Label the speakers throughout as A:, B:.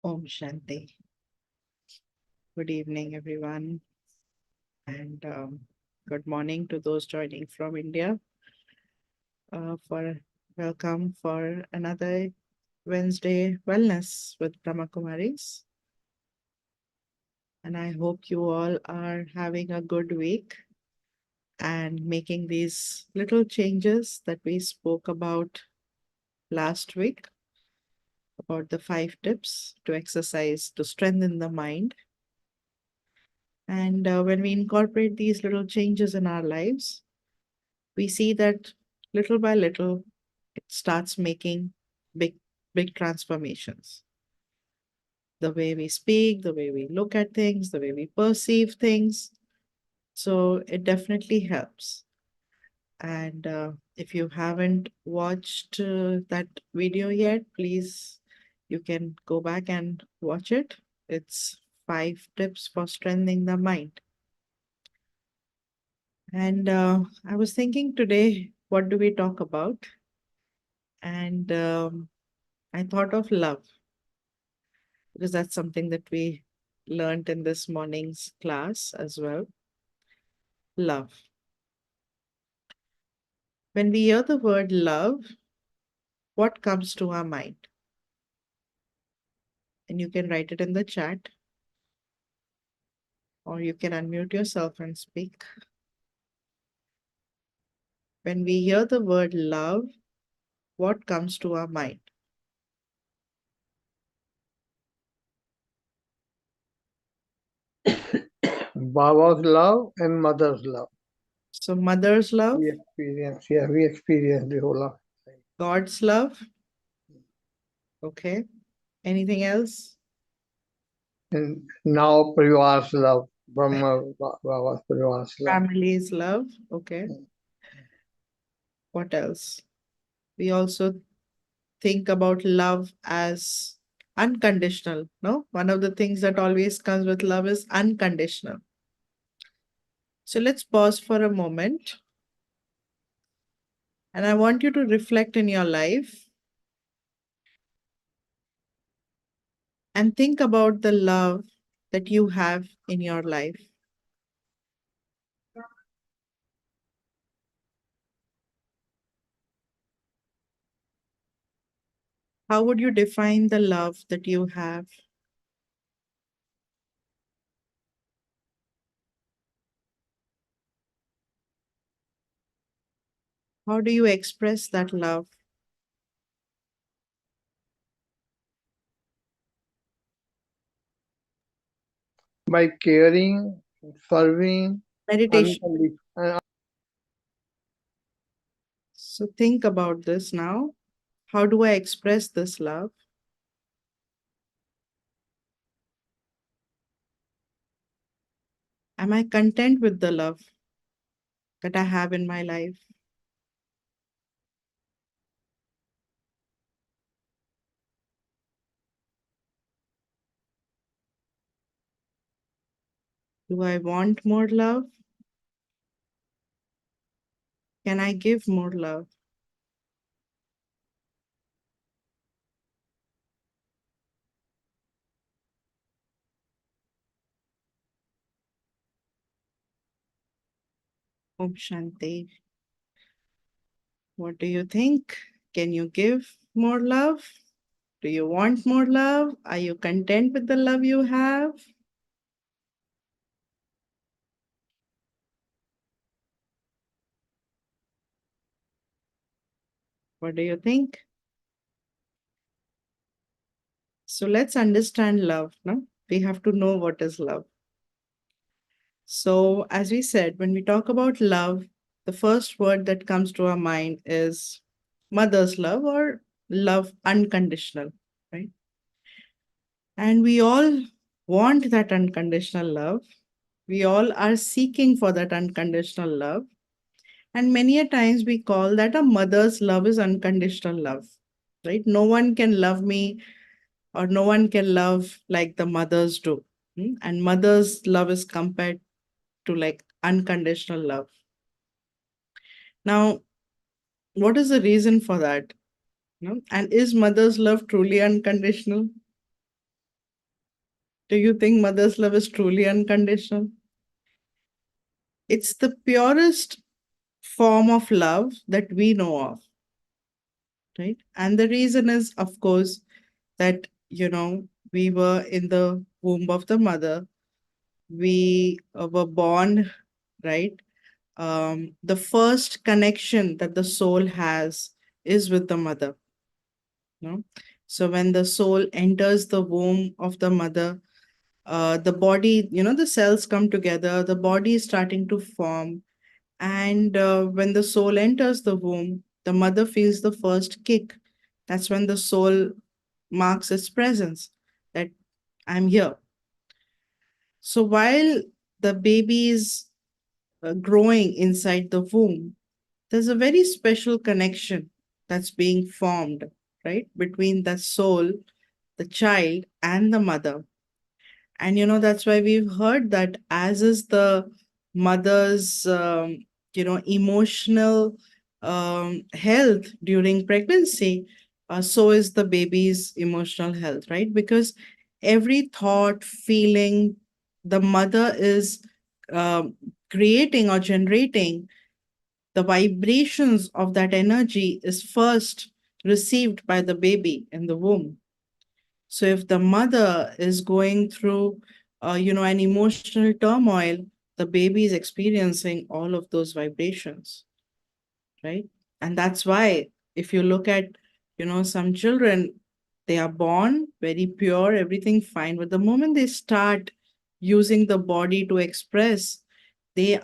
A: Om Shanti. Good evening, everyone, and good morning to those joining from India. For welcome for another Wednesday Wellness with Brahma Kumaris. And I hope you all are having a good week and making these little changes that we spoke about last week about the 5 tips to exercise to strengthen the mind. And when we incorporate these little changes in our lives, we see that little by little it starts making big big transformations, the way we speak, the way we look at things, the way we perceive things. So it definitely helps. And if you haven't watched that video yet, please, you can go back and watch it. It's 5 tips for strengthening the mind. And I was thinking today, what do we talk about? And I thought of love because that's something that we learned in this morning's class as well. Love. When we hear the word love, what comes to our mind? And you can write it in the chat or you can unmute yourself and speak. When we hear the word love, what comes to our mind?
B: Baba's love and mother's love.
A: So, mother's love,
B: We experience the whole of.
A: God's love. Okay. Anything else?
B: And now Parivar's love, Baba's Parivar's love.
A: Family's love. Okay. What else? We also think about love as unconditional. No, one of the things that always comes with love is unconditional. So let's pause for a moment and I want you to reflect in your life and think about the love that you have in your life. How would you define the love that you have? How do you express that love?
B: By caring, serving,
A: Meditation.
B: unconditional.
A: So think about this now. How do I express this love? Am I content with the love that I have in my life? Do I want more love? Can I give more love? Om Shanti. What do you think? Can you give more love? Do you want more love? Are you content with the love you have? What do you think? So let's understand love. No? We have to know what is love. So, as we said, when we talk about love, the first word that comes to our mind is mother's love or love unconditional, right? And we all want that unconditional love. We all are seeking for that unconditional love. And many a times we call that a mother's love is unconditional love, right? No one can love me or no one can love like the mothers do. And mother's love is compared to like unconditional love. Now, what is the reason for that? And is mother's love truly unconditional? Do you think mother's love is truly unconditional? It's the purest form of love that we know of, right? And the reason is, of course, that, we were in the womb of the mother. We were born, right? The first connection that the soul has is with the mother. No? So when the soul enters the womb of the mother, the body, the cells come together, the body is starting to form. And when the soul enters the womb, the mother feels the first kick. That's when the soul marks its presence, that I'm here. So while the baby is growing inside the womb, there's a very special connection that's being formed, right, between the soul, the child, and the mother. And that's why we've heard that as is the mother's emotional health during pregnancy, so is the baby's emotional health, right? Because every thought, feeling the mother is um, creating or generating, the vibrations of that energy is first received by the baby in the womb. So if the mother is going through, an emotional turmoil, the baby is experiencing all of those vibrations, right? And that's why if you look at, some children, they are born very pure, everything fine. But the moment they start using the body to express, they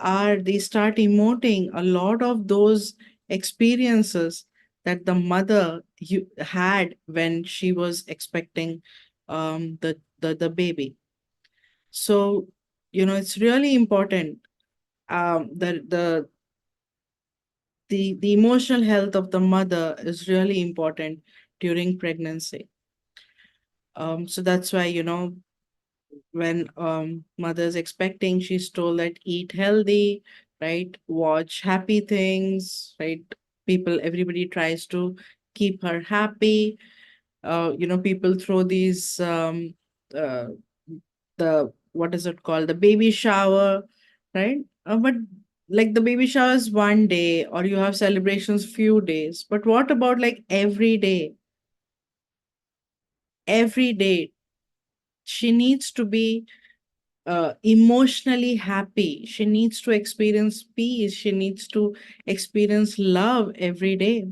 A: start emoting a lot of those experiences that the mother had when she was expecting the baby. So it's really important, the emotional health of the mother is really important during pregnancy. So that's why, when mother's expecting, she's told that eat healthy, right? Watch happy things, right? Everybody tries to keep her happy. People throw these uh, the what is it called, the baby shower, right? But like the baby shower is one day, or you have celebrations few days. But what about like every day? Every day she needs to be emotionally happy. She needs to experience peace. She needs to experience love every day.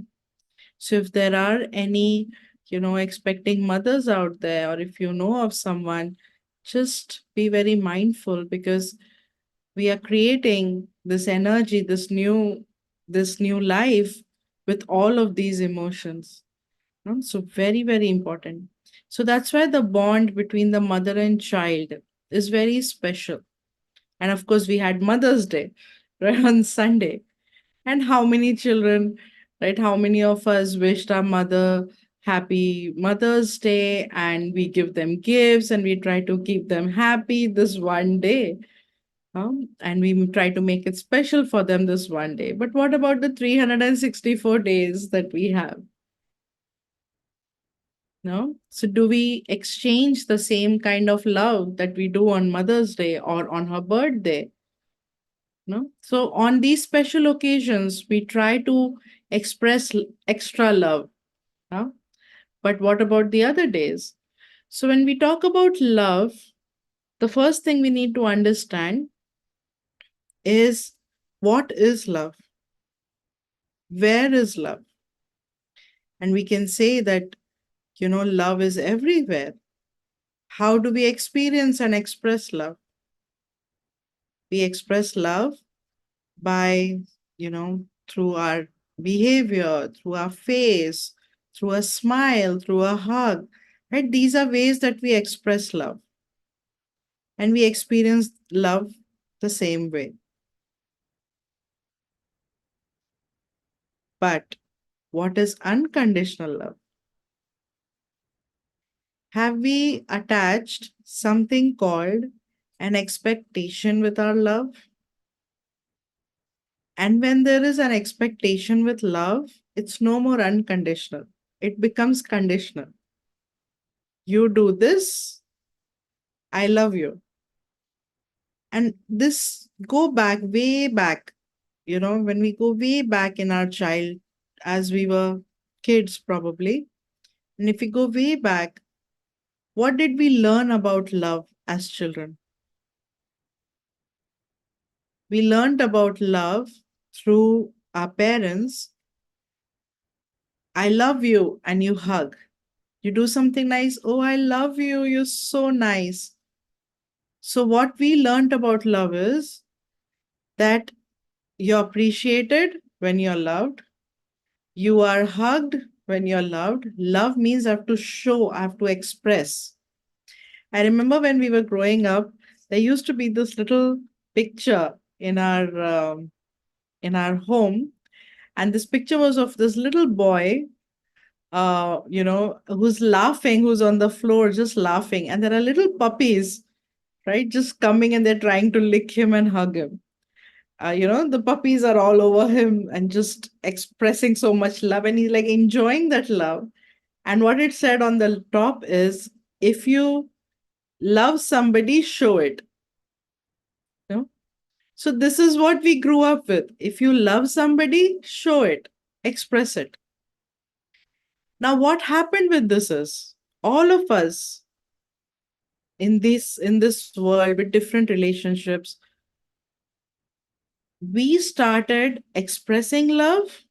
A: So if there are any, expecting mothers out there, or if you know of someone, just be very mindful, because we are creating this energy, this new life with all of these emotions. So very, very important. So that's why the bond between the mother and child is very special. And of course, we had Mother's Day, right, on Sunday. And how many children, right? How many of us wished our mother happy Mother's Day, and we give them gifts and we try to keep them happy this one day. And we try to make it special for them this one day. But what about the 364 days that we have? No? So, do we exchange the same kind of love that we do on Mother's Day or on her birthday? No? So, on these special occasions, we try to express extra love. Huh? But what about the other days? So, when we talk about love, the first thing we need to understand is, what is love? Where is love? And we can say that, love is everywhere. How do we experience and express love? We express love by, through our behavior, through our face, through a smile, through a hug, right? These are ways that we express love, and we experience love the same way. But what is unconditional love? Have we attached something called an expectation with our love? And when there is an expectation with love, it's no more unconditional. It becomes conditional. You do this, I love you. And this go back, way back, when we go way back in our child, as we were kids probably. And if we go way back, what did we learn about love as children? We learned about love through our parents. I love you, and you hug. You do something nice. Oh, I love you. You're so nice. So, what we learned about love is that you're appreciated when you're loved, you are hugged when you're loved. Love means I have to show, I have to express. I remember when we were growing up, there used to be this little picture in our home, and this picture was of this little boy, who's laughing, who's on the floor just laughing, and there are little puppies, right, just coming and they're trying to lick him and hug him. The puppies are all over him and just expressing so much love, and he's like enjoying that love. And what it said on the top is, if you love somebody, show it. You know? So this is what we grew up with. If you love somebody, show it, express it. Now, what happened with this is, all of us in this world with different relationships, we started expressing love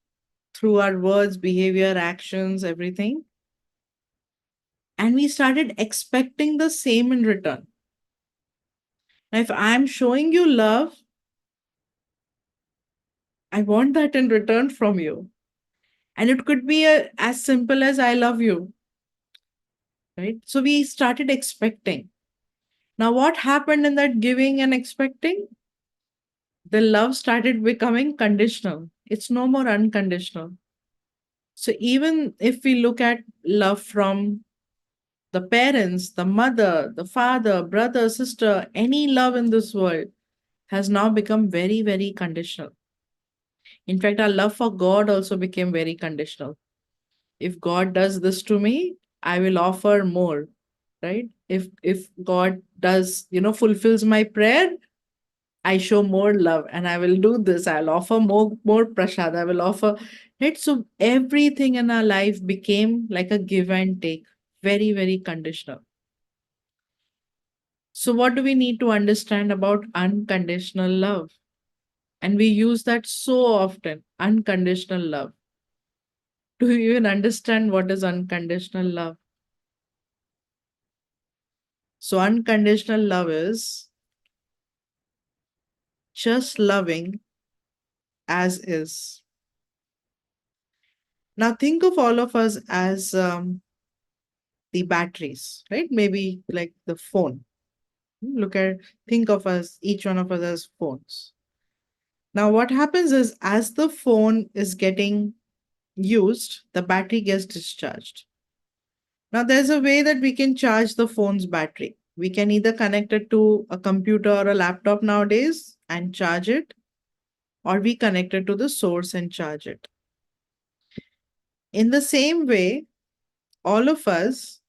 A: through our words, behavior, actions, everything. And we started expecting the same in return. Now, if I'm showing you love, I want that in return from you. And it could be as simple as I love you, right? So we started expecting. Now, what happened in that giving and expecting? The love started becoming conditional. It's no more unconditional. So even if we look at love from the parents, the mother, the father, brother, sister, any love in this world has now become very, very conditional. In fact, our love for God also became very conditional. If God does this to me, I will offer more, right? If God does, fulfills my prayer, I show more love and I will do this. I'll offer more prasad. I will offer, right? So everything in our life became like a give and take, very, very conditional. So what do we need to understand about unconditional love? And we use that so often, unconditional love. Do you even understand what is unconditional love? So unconditional love is just loving as is. Now think of all of us as the batteries, right? Maybe like the phone. Think of us, each one of us as phones. Now, what happens is, as the phone is getting used, the battery gets discharged. Now, there's a way that we can charge the phone's battery. We can either connect it to a computer or a laptop nowadays and charge it, or we connect it to the source and charge it. In the same way, all of us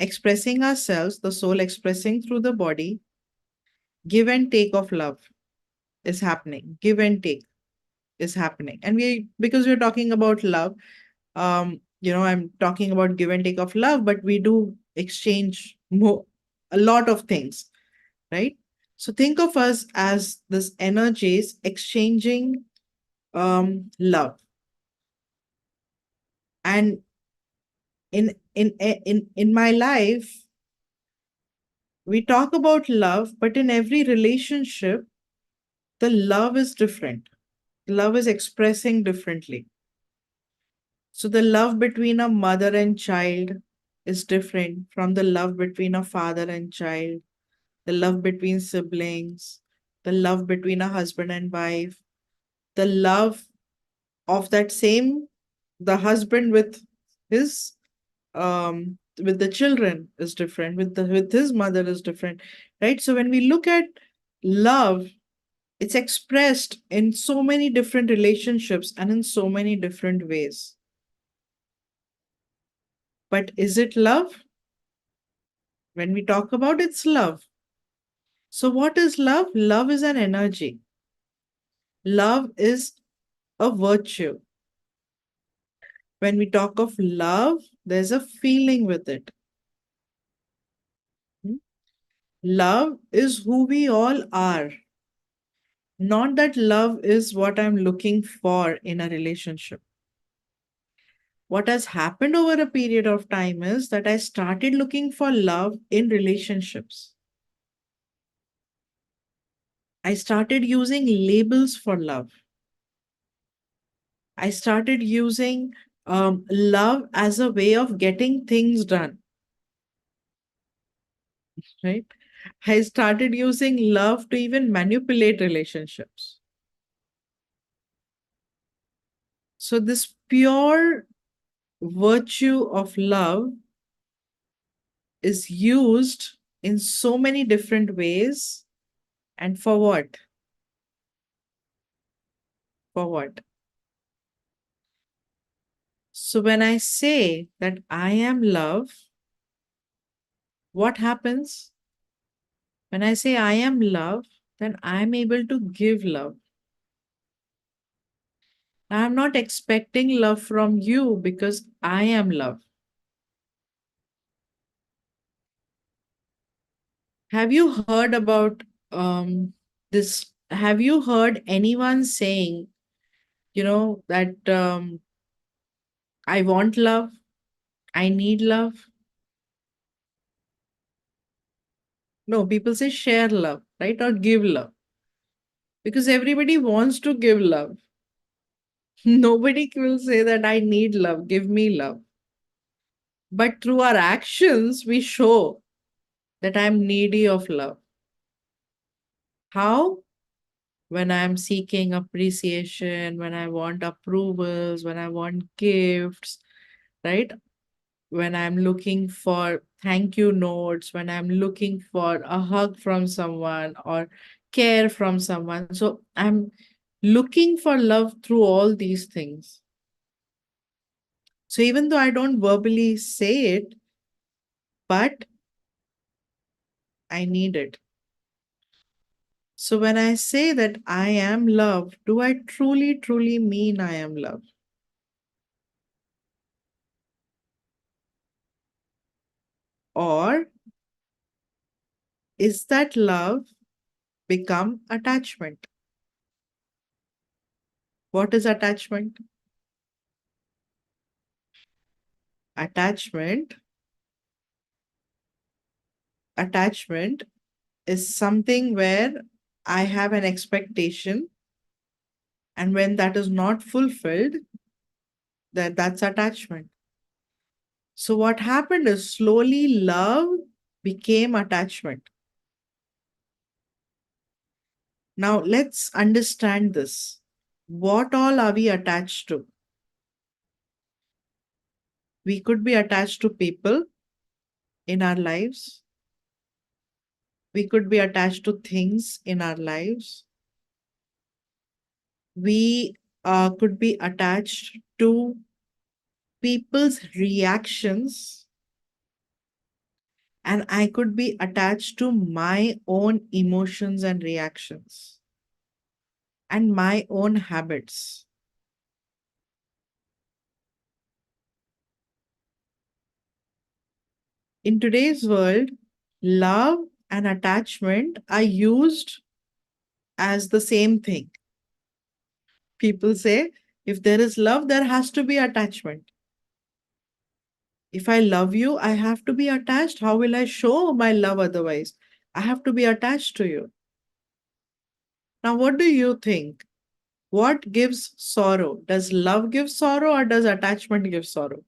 A: expressing ourselves, the soul expressing through the body, give and take of love is happening. Give and take is happening. And because we're talking about love, I'm talking about give and take of love, but we do exchange a lot of things, right? So think of us as this energies exchanging love. And in my life, we talk about love, but in every relationship, the love is different. Love is expressing differently. So the love between a mother and child is different from the love between a father and child, the love between siblings, the love between a husband and wife, the love of that same the husband his with the children is different, with his mother is different, right? So when we look at love, it's expressed in so many different relationships and in so many different ways. But is it love? When we talk about it's love. So, what is love? Love is an energy, love is a virtue. When we talk of love, there's a feeling with it. Hmm? Love is who we all are. Not that love is what I'm looking for in a relationship. What has happened over a period of time is that I started looking for love in relationships. I started using labels for love. I started using love as a way of getting things done, right? I started using love to even manipulate relationships. So, this pure virtue of love is used in so many different ways. And for what? For what? So, when I say that I am love, what happens? When I say I am love, then I am able to give love. I'm not expecting love from you because I am love. Have you heard about this? Have you heard anyone saying, that I want love, I need love? No, people say share love, right? Or give love because everybody wants to give love. Nobody will say that I need love, give me love. But through our actions, we show that I'm needy of love. How? When I'm seeking appreciation, when I want approvals, when I want gifts, right? When I'm looking for thank you notes, when I'm looking for a hug from someone or care from someone. So I'm looking for love through all these things. So even though I don't verbally say it, but I need it. So when I say that I am love, do I truly, truly mean I am love? Or is that love become attachment? What is attachment? Attachment, attachment is something where I have an expectation, and when that is not fulfilled, that's attachment. So what happened is slowly love became attachment. Now let's understand this. What all are we attached to? We could be attached to people in our lives. We could be attached to things in our lives. We could be attached to people's reactions, and I could be attached to my own emotions and reactions and my own habits. In today's world, love and attachment are used as the same thing. People say if there is love, there has to be attachment. If I love you, I have to be attached. How will I show my love otherwise? I have to be attached to you. Now, what do you think? What gives sorrow? Does love give sorrow or does attachment give sorrow?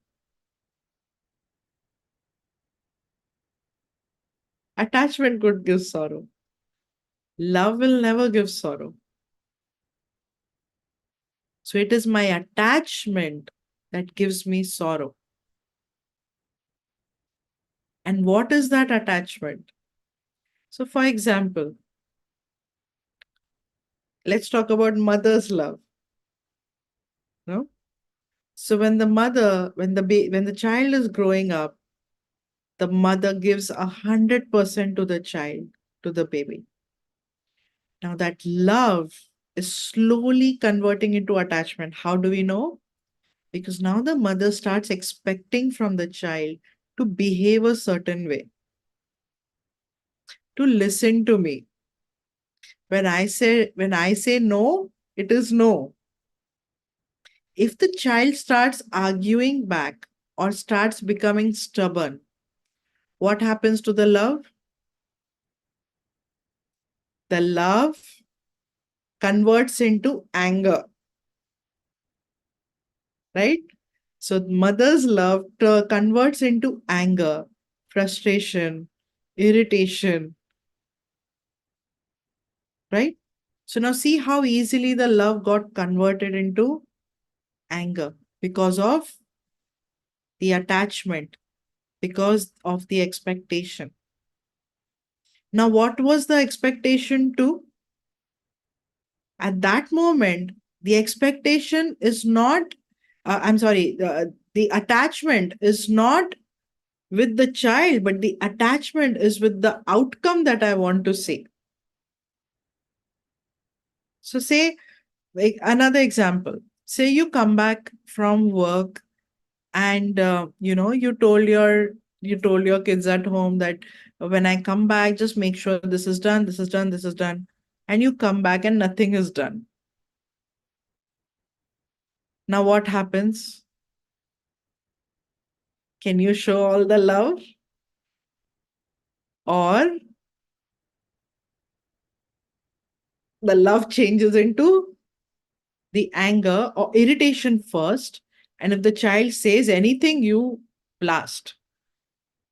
A: Attachment could give sorrow. Love will never give sorrow. So it is my attachment that gives me sorrow. And what is that attachment? So, for example, let's talk about mother's love. No? So when the mother, when the child is growing up, the mother gives 100% to the child, to the baby. Now that love is slowly converting into attachment. How do we know? Because now the mother starts expecting from the child to behave a certain way, to listen to me. When I say no, it is no. If the child starts arguing back or starts becoming stubborn, what happens to the love? The love converts into anger, right? So mother's love converts into anger, frustration, irritation, right? So now see how easily the love got converted into anger because of the attachment, because of the expectation. Now, what was the expectation to? At that moment, the expectation is not, I'm sorry, the attachment is not with the child, but the attachment is with the outcome that I want to see. So, say, like another example, say you come back from work and you told your kids at home that when I come back, just make sure this is done, this is done, this is done, and you come back and nothing is done. Now what happens? Can you show all the love, or the love changes into the anger or irritation first? And if the child says anything, you blast,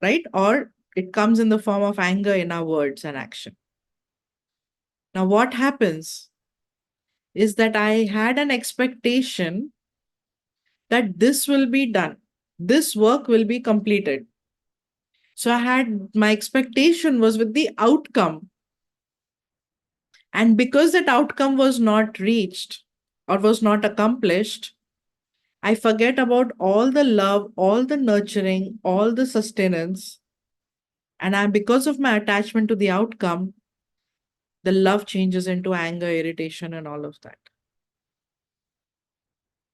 A: right? Or it comes in the form of anger in our words and action. Now what happens is that I had an expectation that this will be done, this work will be completed. So I had my expectation was with the outcome. And because that outcome was not reached or was not accomplished, I forget about all the love, all the nurturing, all the sustenance. And because of my attachment to the outcome, the love changes into anger, irritation, and all of that.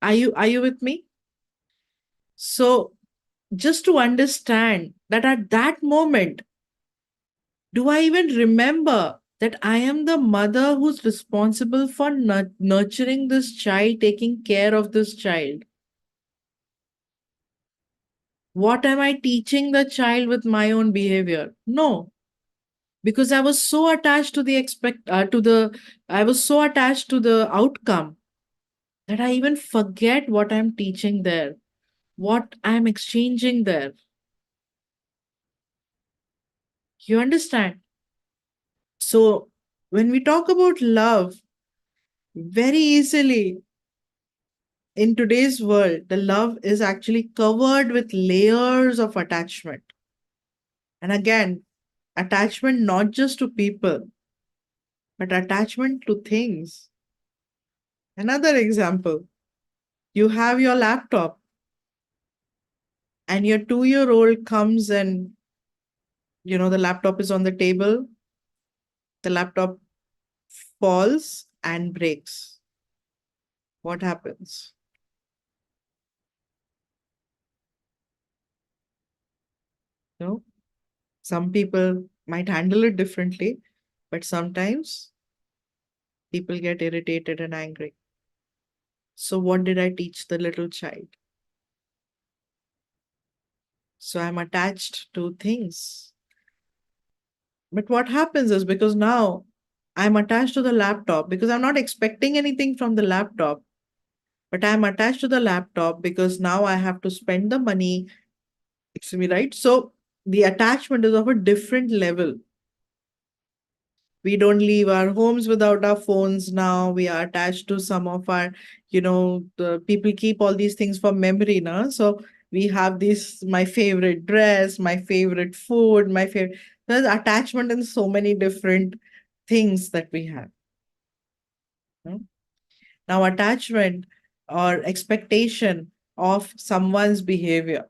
A: Are you with me? So just to understand that at that moment, do I even remember that I am the mother who's responsible for nurturing this child, taking care of this child? What am I teaching the child with my own behavior? No, because I was so attached to the I was so attached to the outcome that I even forget what I'm teaching there, what I'm exchanging there. You understand? So when we talk about love, very easily in today's world, the love is actually covered with layers of attachment. And again, attachment not just to people, but attachment to things. Another example, you have your laptop and your 2-year old comes and the laptop is on the table, the laptop falls and breaks. What happens? You know, some people might handle it differently, but sometimes people get irritated and angry. So, what did I teach the little child? So, I'm attached to things. But what happens is because now I'm attached to the laptop because I'm not expecting anything from the laptop, but I'm attached to the laptop because now I have to spend the money. Excuse me, right? So, the attachment is of a different level. We don't leave our homes without our phones now. We are attached to some of our, the people keep all these things for memory now. So we have this, my favorite dress, my favorite food, my favorite. There's attachment in so many different things that we have. no? Now, attachment or expectation of someone's behavior.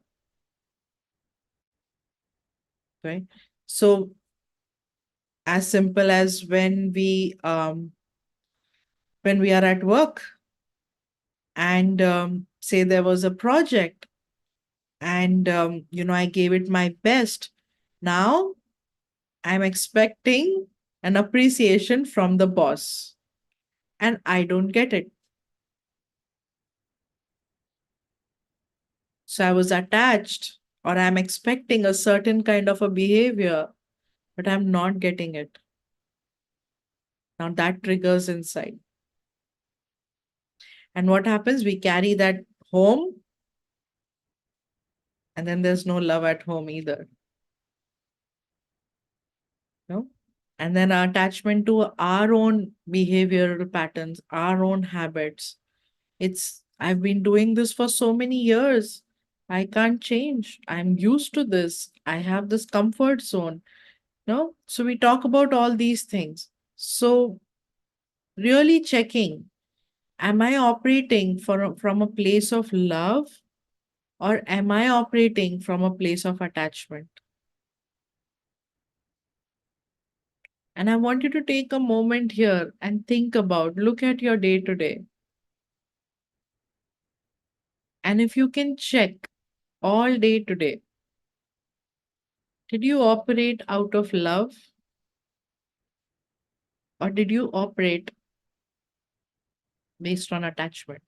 A: right? So as simple as when we are at work and say there was a project and I gave it my best. Now I'm expecting an appreciation from the boss and I don't get it. So I was attached, or I'm expecting a certain kind of a behavior, but I'm not getting it. Now that triggers inside. And what happens? We carry that home, and then there's no love at home either. No? And then our attachment to our own behavioral patterns, our own habits. I've been doing this for so many years. I can't change. I'm used to this. I have this comfort zone. No? So we talk about all these things. So really checking, am I operating from a place of love or am I operating from a place of attachment? And I want you to take a moment here and think about, look at your day to day. And if you can check all day today, did you operate out of love or did you operate based on attachment?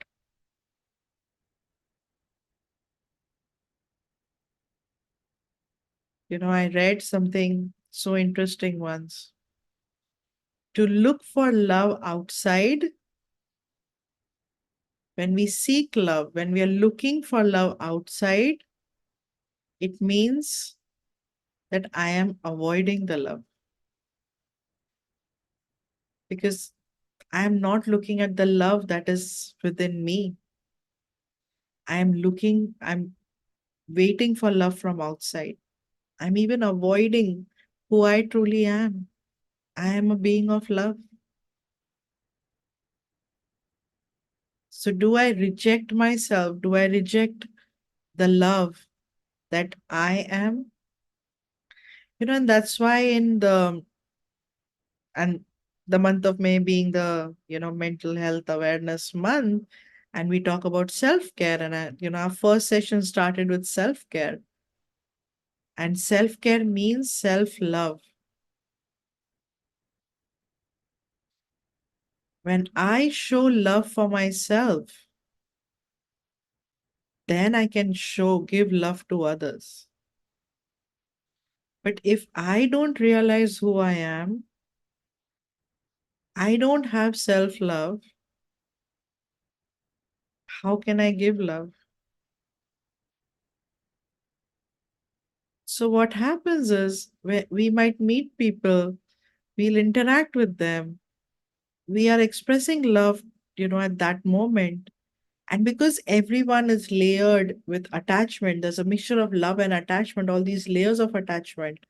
A: I read something so interesting once. To look for love outside, when we seek love, when we are looking for love outside, it means that I am avoiding the love because I am not looking at the love that is within me. I'm waiting for love from outside. I'm even avoiding who I truly am. I am a being of love. So, do I reject myself? Do I reject the love that I am? And that's why and the month of May being the, mental health awareness month, and we talk about self care. And, our first session started with self care. And self care means self love. When I show love for myself, then I can give love to others. But if I don't realize who I am, I don't have self love, how can I give love? So, what happens is we might meet people, we'll interact with them, we are expressing love, at that moment. And because everyone is layered with attachment, there's a mixture of love and attachment, all these layers of attachment.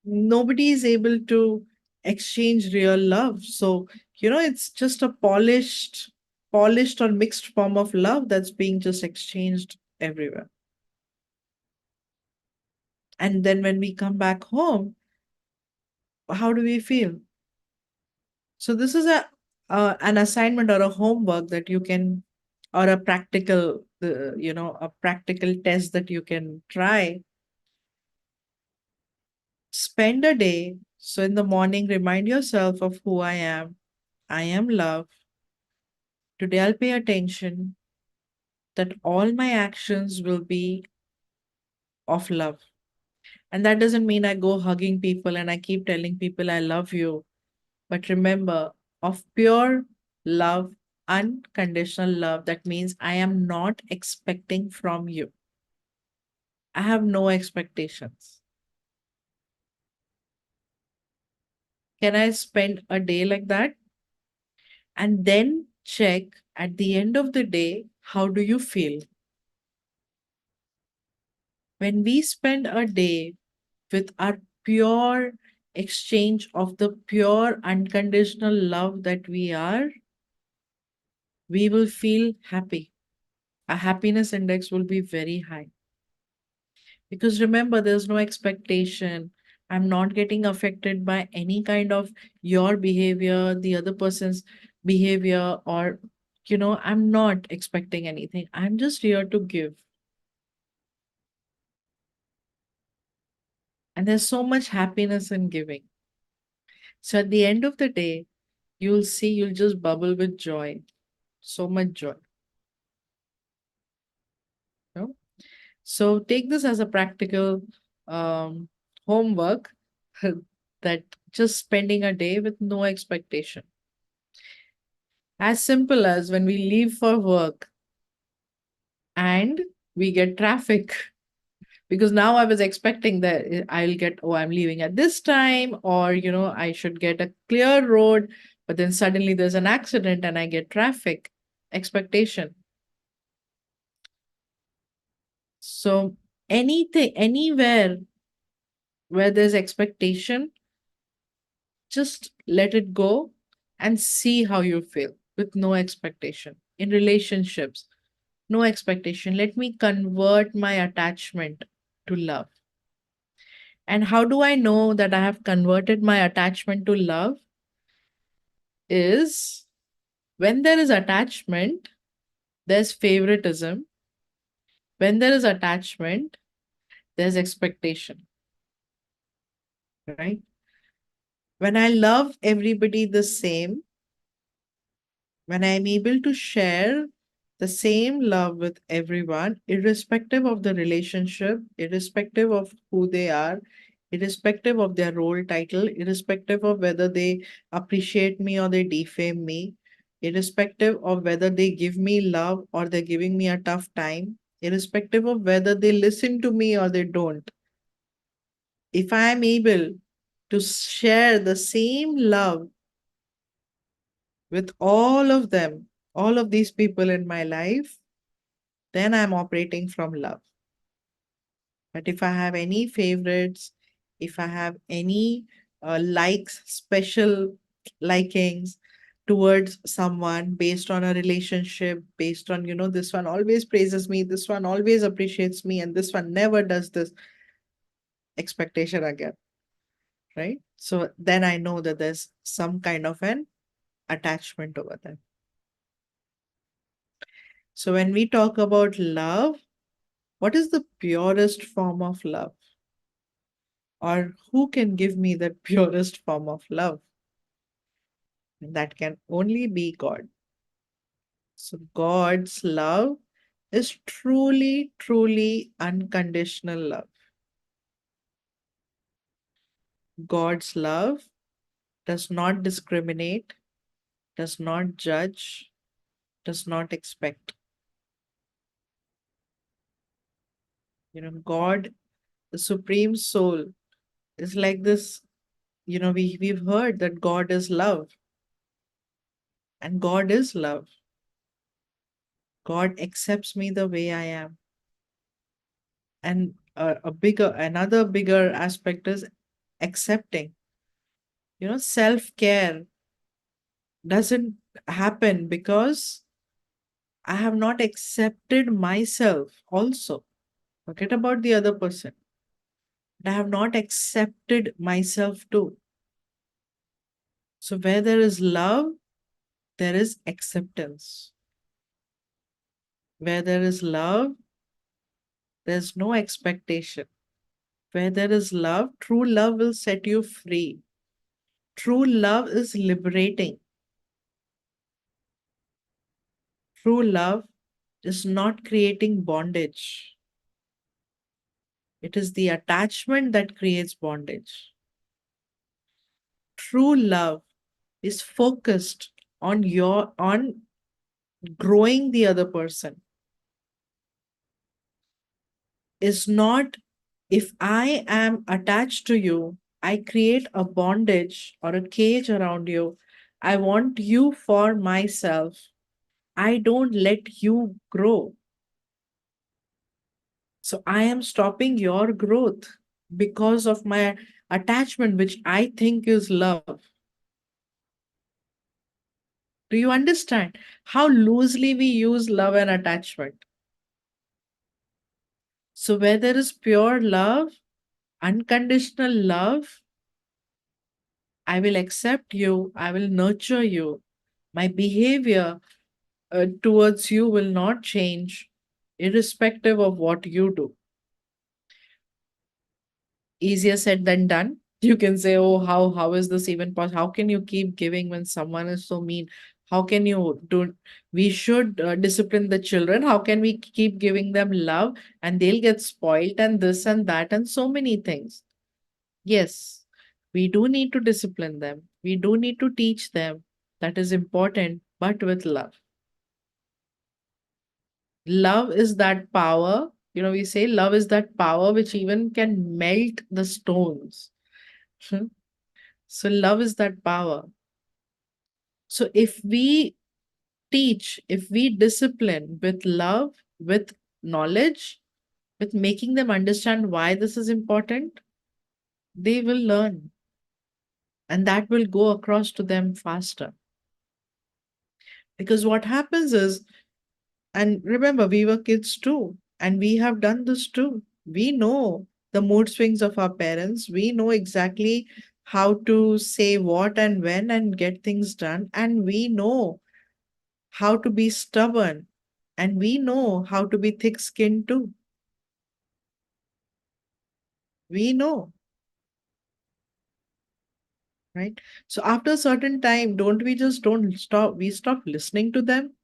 A: Nobody is able to exchange real love. So, it's just a polished or mixed form of love that's being just exchanged everywhere. And then when we come back home, how do we feel? So this is a an assignment or a homework that you can, or a practical, a practical test that you can try. Spend a day. So in the morning, remind yourself of who I am. I am love. Today, I'll pay attention that all my actions will be of love. And that doesn't mean I go hugging people and I keep telling people I love you. But remember, of pure love, unconditional love, that means I am not expecting from you. I have no expectations. Can I spend a day like that? And then check at the end of the day, how do you feel? When we spend a day with our pure exchange of the pure unconditional love that we are, we will feel happy. Our happiness index will be very high. Because remember, there's no expectation. I'm not getting affected by any kind of your behavior, the other person's behavior, or, I'm not expecting anything. I'm just here to give. And there's so much happiness in giving. So at the end of the day, you'll see you'll just bubble with joy. So much joy. You know? So take this as a practical um, homework that just spending a day with no expectation. As simple as when we leave for work and we get traffic. Because now I was expecting that I'll get, oh, I'm leaving at this time, or, I should get a clear road. But then suddenly there's an accident and I get traffic. Expectation. So anything, anywhere where there's expectation, just let it go and see how you feel with no expectation. In relationships, no expectation. Let me convert my attachment to love. And how do I know that I have converted my attachment to love? Is when there is attachment, there's favoritism. When there is attachment, there's expectation, right? When I love everybody the same, when I'm able to share the same love with everyone, irrespective of the relationship, irrespective of who they are, irrespective of their role title, irrespective of whether they appreciate me or they defame me, irrespective of whether they give me love or they're giving me a tough time, irrespective of whether they listen to me or they don't. If I am able to share the same love with all of them, all of these people in my life, then I'm operating from love. But if I have any favorites, if I have any likes, special likings towards someone based on a relationship, based on, this one always praises me, this one always appreciates me, and this one never does this, expectation again, right? So then I know that there's some kind of an attachment over there. So when we talk about love, what is the purest form of love? Or who can give me that purest form of love? And that can only be God. So God's love is truly, truly unconditional love. God's love does not discriminate, does not judge, does not expect. God, the supreme soul, is like this. We've heard that God is love, and God is love. God accepts me the way I am. And another bigger aspect is accepting. Self-care doesn't happen because I have not accepted myself also. Forget about the other person. I have not accepted myself too. So where there is love, there is acceptance. Where there is love, there's no expectation. Where there is love, true love will set you free. True love is liberating. True love is not creating bondage. It is the attachment that creates bondage. True love is focused on growing the other person. Is not, if I am attached to you, I create a bondage or a cage around you. I want you for myself. I don't let you grow. So I am stopping your growth because of my attachment, which I think is love. Do you understand how loosely we use love and attachment? So, where there is pure love, unconditional love, I will accept you, I will nurture you. My behavior towards you will not change, irrespective of what you do. Easier said than done. You can say, oh, how is this even possible? How can you keep giving when someone is so mean? How can you do? We should discipline the children. How can we keep giving them love and they'll get spoiled and this and that and so many things? Yes, we do need to discipline them. We do need to teach them. That is important, but with love. Love is that power. We say love is that power which even can melt the stones. Hmm. So, love is that power. So, if we teach, if we discipline with love, with knowledge, with making them understand why this is important, they will learn and that will go across to them faster. Because what happens is, and remember, we were kids too, and we have done this too. We know the mood swings of our parents. We know exactly how to say what and when and get things done. And we know how to be stubborn. And we know how to be thick skinned too. We know, right? So after a certain time, don't stop, we stop listening to them.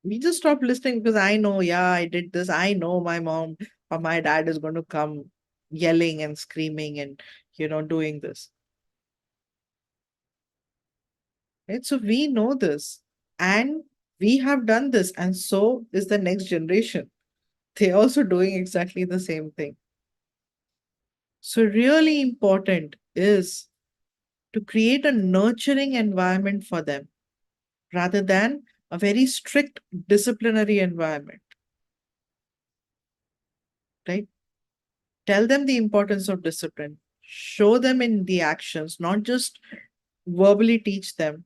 A: We just stop listening because I know, yeah, I did this. I know my mom or my dad is going to come yelling and screaming and, doing this. Right? So we know this and we have done this. And so is the next generation. They're also doing exactly the same thing. So, really important is to create a nurturing environment for them rather than a very strict disciplinary environment, right? Tell them the importance of discipline, show them in the actions, not just verbally teach them.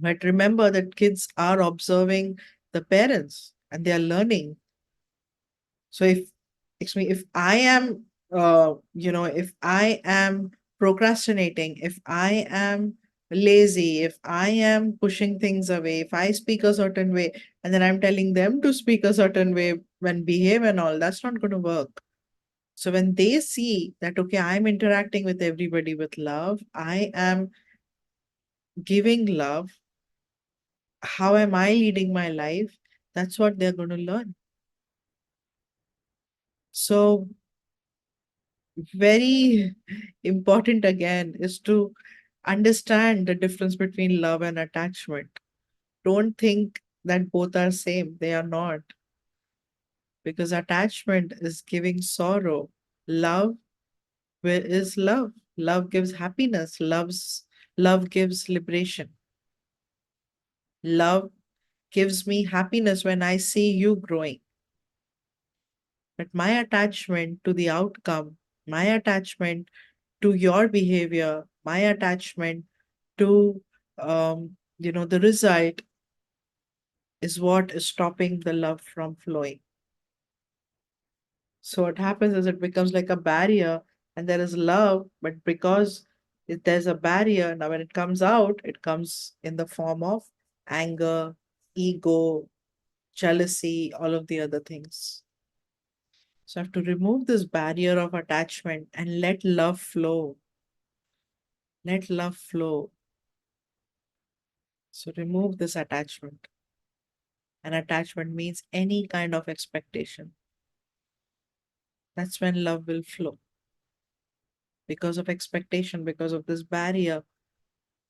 A: But remember that kids are observing the parents and they are learning. So if I am, if I am procrastinating, if I am lazy, if I am pushing things away, if I speak a certain way, and then I'm telling them to speak a certain way when behave and all, that's not going to work. So when they see that, okay, I'm interacting with everybody with love, I am giving love, how am I leading my life? That's what they're going to learn. So very important again is to understand the difference between love and attachment. Don't think that both are same. They are not. Because attachment is giving sorrow. Love where is love. Love gives happiness. Love gives liberation. Love gives me happiness when I see you growing. But my attachment to the outcome, my attachment to your behavior, my attachment to the result is what is stopping the love from flowing. So what happens is it becomes like a barrier and there is love, but because there's a barrier, now when it comes out, it comes in the form of anger, ego, jealousy, all of the other things. So I have to remove this barrier of attachment and let love flow. Let love flow. So remove this attachment. And attachment means any kind of expectation. That's when love will flow. Because of expectation, because of this barrier,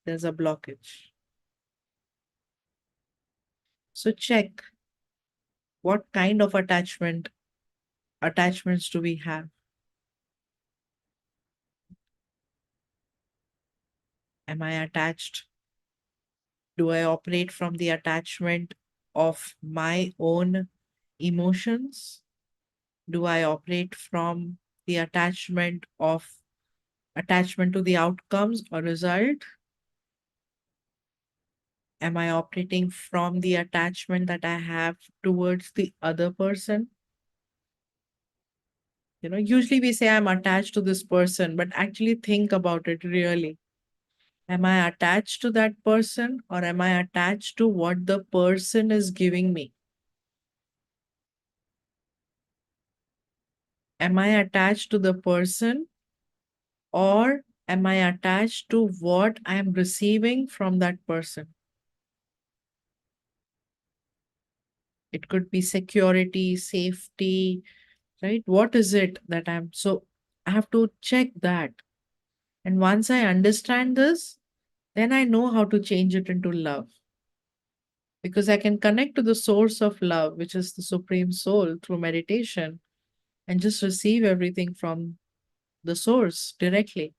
A: there's a blockage. So check what kind of attachments do we have? Am I attached? Do I operate from the attachment of my own emotions? Do I operate from the attachment to the outcomes or result? Am I operating from the attachment that I have towards the other person? Usually we say I'm attached to this person, but actually think about it really. Am I attached to that person, or am I attached to what the person is giving me? Am I attached to the person, or am I attached to what I am receiving from that person? It could be security, safety, right? What is it that so I have to check that. And once I understand this, then I know how to change it into love, because I can connect to the source of love, which is the Supreme Soul, through meditation, and just receive everything from the source directly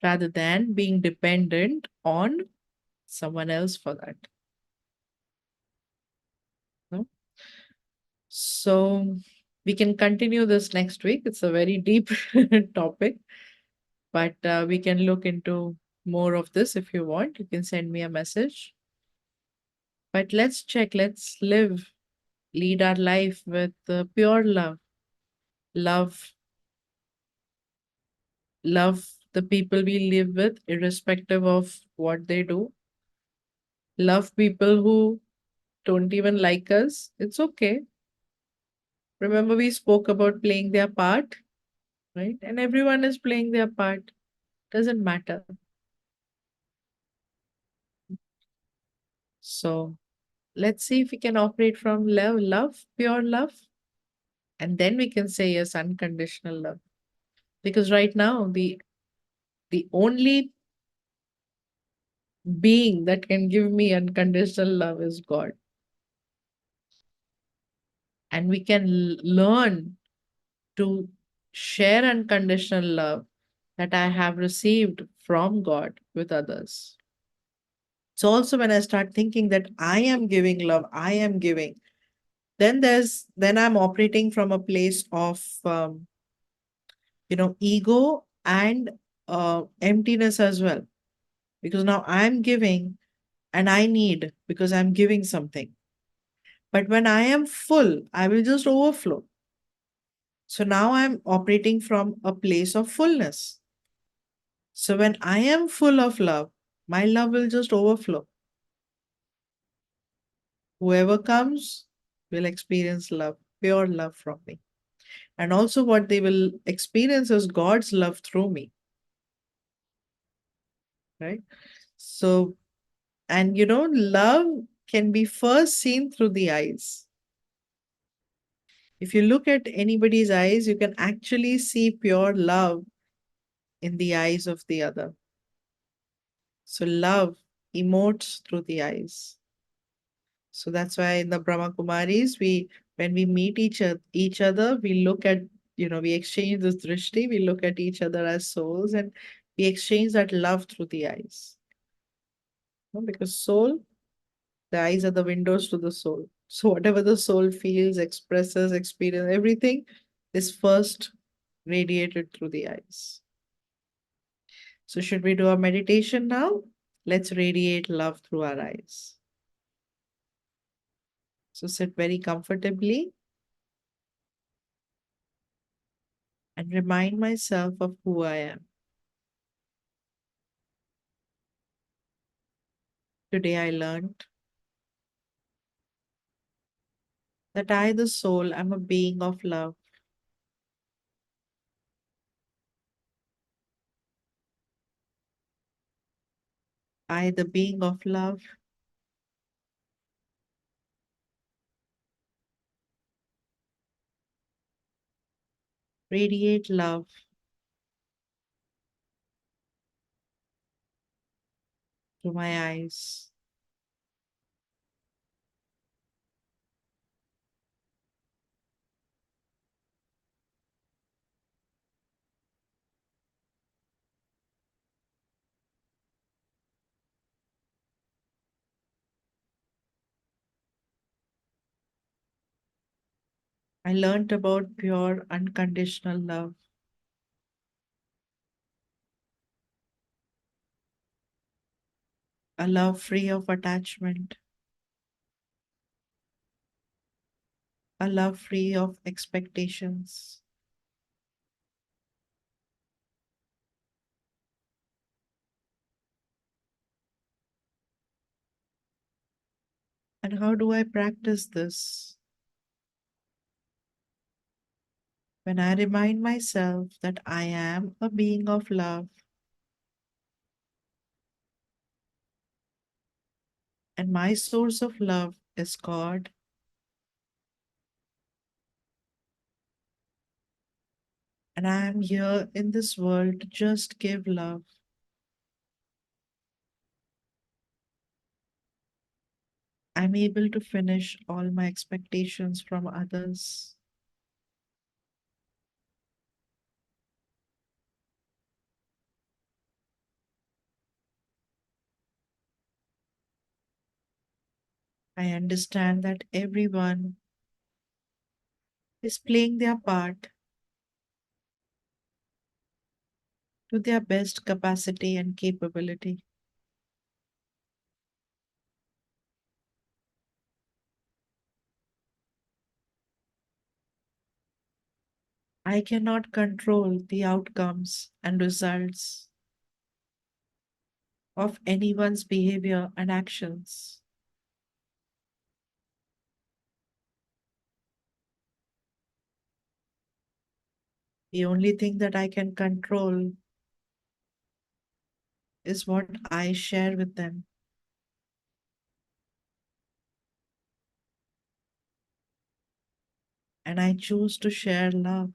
A: rather than being dependent on someone else for that. No? So we can continue this next week. It's a very deep topic, but we can look into more of this if you want. You can send me a message. But let's check, let's lead our life with pure love. Love, love the people we live with, irrespective of what they do. Love people who don't even like us. It's okay. Remember, we spoke about playing their part, right? And everyone is playing their part. Doesn't matter. So let's see if we can operate from love, pure love, and then we can say yes, unconditional love. Because right now, the only being that can give me unconditional love is God. And we can learn to share unconditional love that I have received from God with others. So also when I start thinking that I am giving love, I am giving, then I'm operating from a place of ego and emptiness as well. Because now I'm giving and I need because I'm giving something. But when I am full, I will just overflow. So now I'm operating from a place of fullness. So when I am full of love, my love will just overflow. Whoever comes will experience love, pure love from me. And also, what they will experience is God's love through me, right? So, and love can be first seen through the eyes. If you look at anybody's eyes, you can actually see pure love in the eyes of the other. So, love emotes through the eyes. So that's why in the Brahma Kumaris, when we meet each other, we look at, we exchange this drishti, we look at each other as souls, and we exchange that love through the eyes. Because soul, the eyes are the windows to the soul. So whatever the soul feels, expresses, experiences, everything is first radiated through the eyes. So should we do a meditation now? Let's radiate love through our eyes. So sit very comfortably and remind myself of who I am. Today I learned that I, the soul, am a being of love. I, the being of love, radiate love through my eyes. I learned about pure, unconditional love, a love free of attachment, a love free of expectations, And how do I practice this? When I remind myself that I am a being of love and my source of love is God, and I am here in this world to just give love. I'm able to finish all my expectations from others. I understand that everyone is playing their part to their best capacity and capability. I cannot control the outcomes and results of anyone's behavior and actions. The only thing that I can control is what I share with them. And I choose to share love.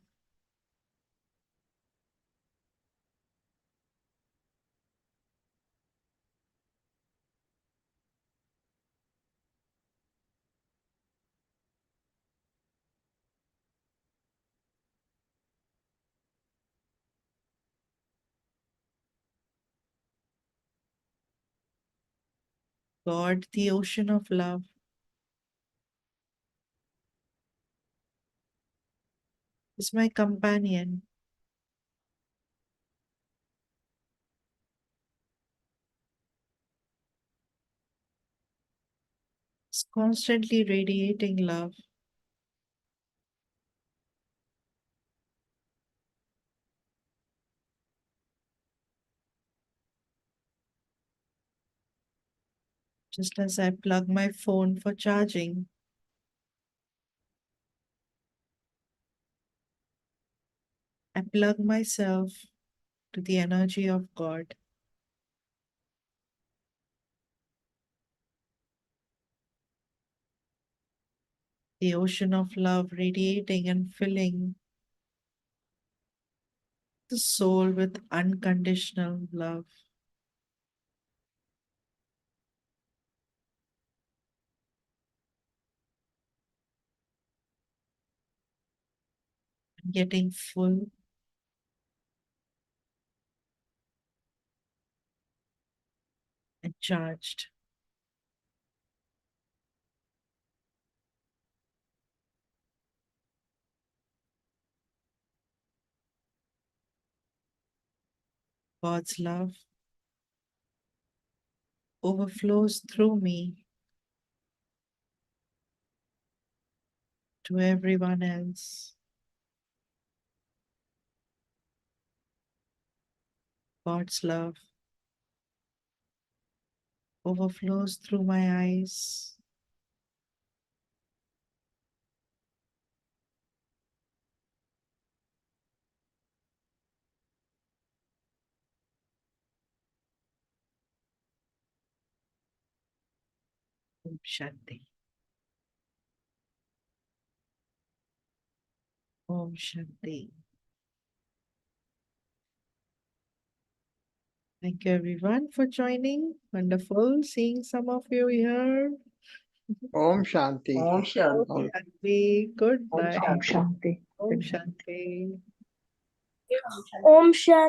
A: God, the ocean of love, is my companion. It's constantly radiating love. Just as I plug my phone for charging, I plug myself to the energy of God, the ocean of love radiating and filling the soul with unconditional love. Getting full and charged. God's love overflows through me to everyone else. God's love overflows through my eyes, Om Shanti. Om Shanti. Thank you everyone for joining. Wonderful seeing some of you here.
B: Om Shanti.
C: Om
A: Om
C: Shanti.
A: Shanti. Good
C: Om
A: night.
C: Shanti.
A: Om Shanti.
D: Om Shanti.